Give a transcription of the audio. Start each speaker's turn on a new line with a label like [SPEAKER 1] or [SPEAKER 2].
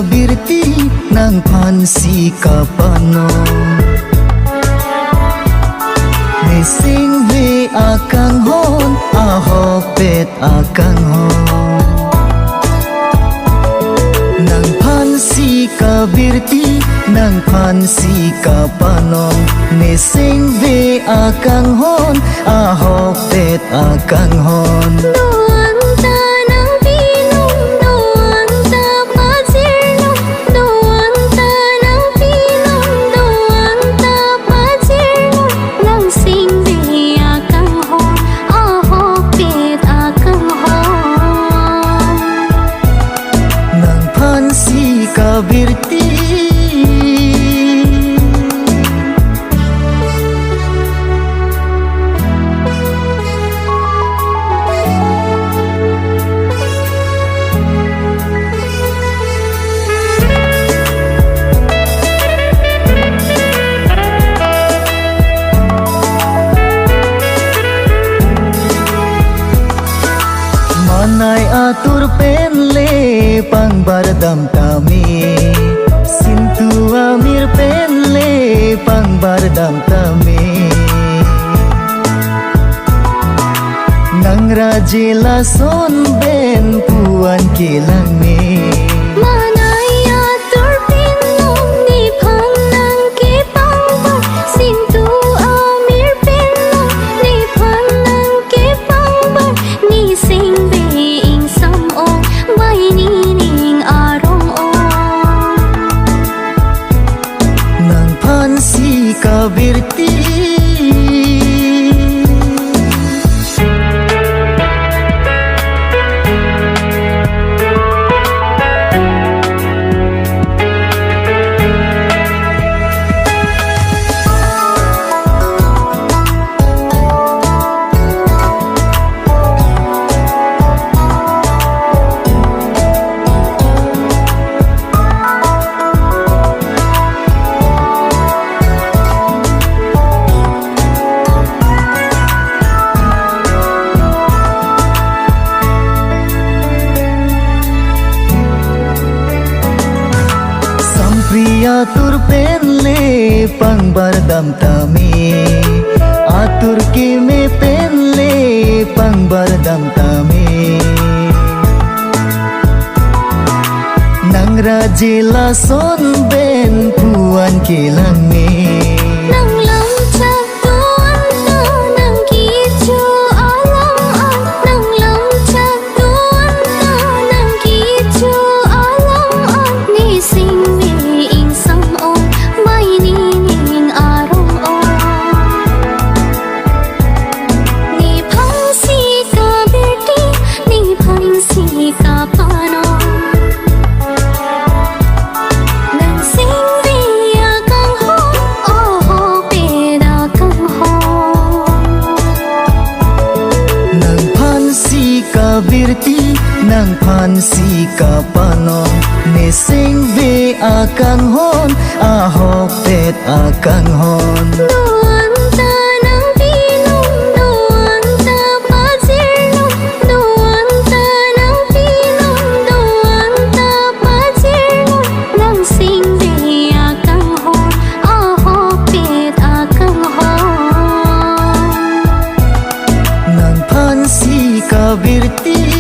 [SPEAKER 1] Birti nang pansi kapano Nesing we akang hon ahopet akang hon Nang pansi kabirti nang pansi kapanon Nesing we akang hon ahopet akang hon Kabirti Manay atur penle pangbardam tami Sintu amir penle pangbardam tami Nang rajela son ben puan kilang mi Kabirti Atur penle pangbardam tami Atur kime penle pangbardam tami Nang rajela son ben puan kilang mi Kabirti nang pansi kapanon Nesing be akang hon ahopet akang hon Kabirti